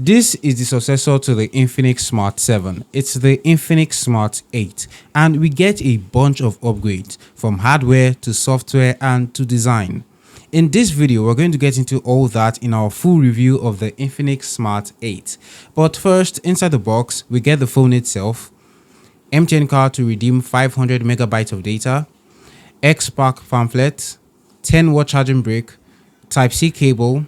This is the successor to the Infinix Smart 7. It's the Infinix Smart 8, and we get a bunch of upgrades from hardware to software and to design. In this video, we're going to get into all that in our full review of the Infinix Smart 8. But first, inside the box, we get the phone itself, MTN card to redeem 500 megabytes of data, xpark pamphlet, 10-watt charging brick, Type-C cable,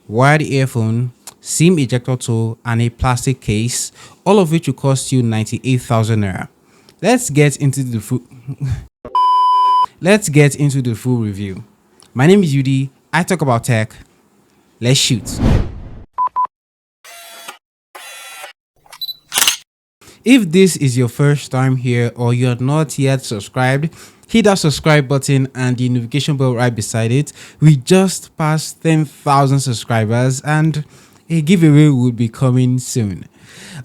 wired earphone, SIM ejector tool, and a plastic case, all of which will cost you 98,000 naira. Let's get into the full review. My name is Udi. I talk about tech. Let's shoot. If this is your first time here or you're not yet subscribed, hit that subscribe button and the notification bell right beside it. We just passed 10,000 subscribers and a giveaway will be coming soon.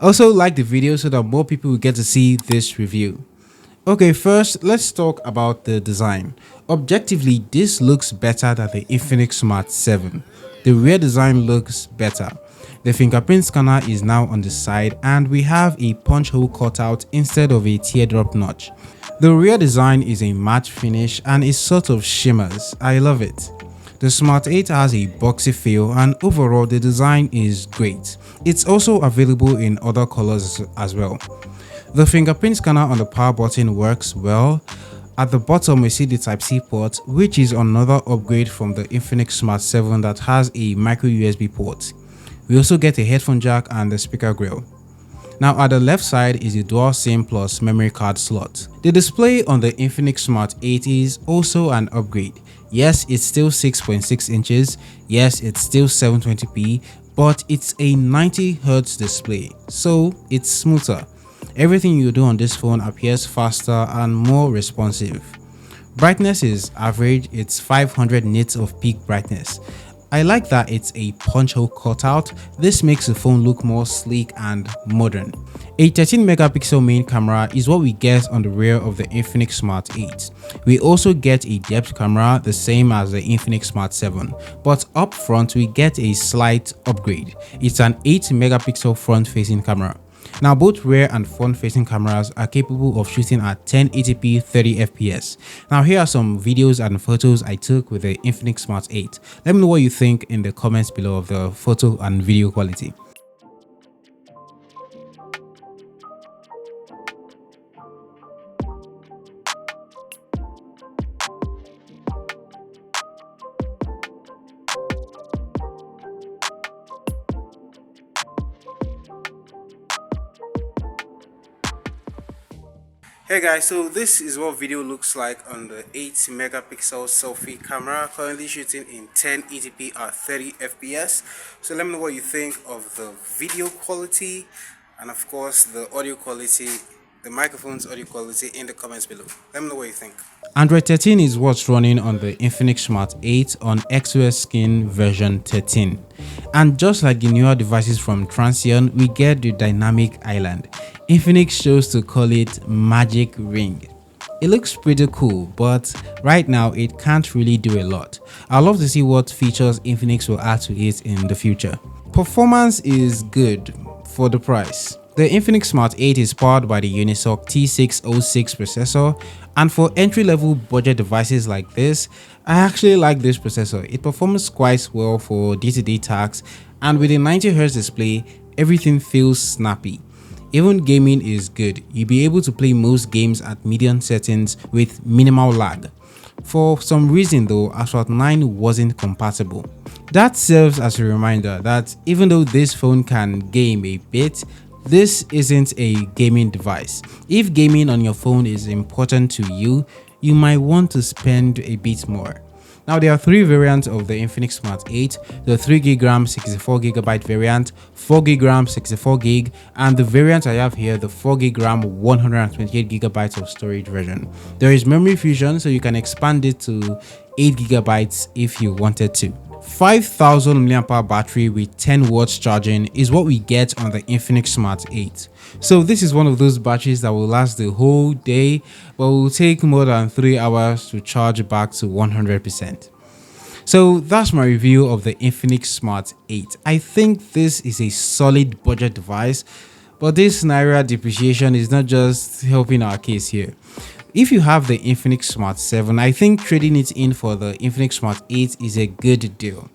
Also, like the video so that more people will get to see this review. Okay, first let's talk about the design. Objectively, this looks better than the Infinix Smart 7. The rear design looks better. The fingerprint scanner is now on the side and we have a punch hole cutout instead of a teardrop notch. The rear design is a matte finish and it sort of shimmers. I love it. The Smart 8 has a boxy feel and overall the design is great. It's also available in other colors as well. The fingerprint scanner on the power button works well. At the bottom we see the Type-C port, which is another upgrade from the Infinix Smart 7 that has a micro USB port. We also get a headphone jack and the speaker grill. Now at the left side is the dual SIM plus memory card slot. The display on the Infinix Smart 8 is also an upgrade. Yes, it's still 6.6 inches, yes, it's still 720p, but it's a 90Hz display, so it's smoother. Everything you do on this phone appears faster and more responsive. Brightness is average, it's 500 nits of peak brightness. I like that it's a punch hole cutout. This makes the phone look more sleek and modern. A 13 megapixel main camera is what we get on the rear of the Infinix Smart 8. We also get a depth camera, the same as the Infinix Smart 7, but up front we get a slight upgrade. It's an 8 megapixel front facing camera. Now both rear and front facing cameras are capable of shooting at 1080p 30fps. Now here are some videos and photos I took with the Infinix Smart 8. Let me know what you think in the comments below of the photo and video quality. Hey guys, so this is what video looks like on the 8 megapixel selfie camera, currently shooting in 1080p at 30fps. So let me know what you think of the video quality and of course the audio quality, the microphone's audio quality in the comments below. Let me know what you think. Android 13 is what's running on the Infinix Smart 8 on XOS Skin version 13. And just like the newer devices from Transsion, we get the dynamic island. Infinix chose to call it Magic Ring. It looks pretty cool, but right now it can't really do a lot. I'd love to see what features Infinix will add to it in the future. Performance is good for the price. The Infinix Smart 8 is powered by the Unisoc T606 processor, and for entry-level budget devices like this, I actually like this processor. It performs quite well for day-to-day tasks, and with a 90Hz display, everything feels snappy. Even gaming is good. You'll be able to play most games at medium settings with minimal lag. For some reason though, Asphalt 9 wasn't compatible. That serves as a reminder that even though this phone can game a bit, this isn't a gaming device. If gaming on your phone is important to you, you might want to spend a bit more. Now there are three variants of the Infinix Smart 8, the 3GB RAM 64GB variant, 4GB RAM 64GB, and the variant I have here, the 4GB RAM 128GB of storage version. There is memory fusion, so you can expand it to 8GB if you wanted to. 5000 mAh battery with 10 watts charging is what we get on the Infinix Smart 8. So this is one of those batteries that will last the whole day but will take more than 3 hours to charge back to 100%. So that's my review of the Infinix Smart 8. I think this is a solid budget device, but this naira depreciation is not just helping our case here. If you have the Infinix Smart 7, I think trading it in for the Infinix Smart 8 is a good deal.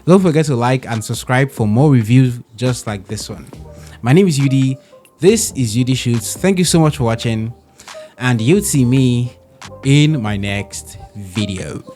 Don't forget to like and subscribe for more reviews just like this one. My name is Udi. This is Udishoots. Thank you so much for watching, and you'll see me in my next video.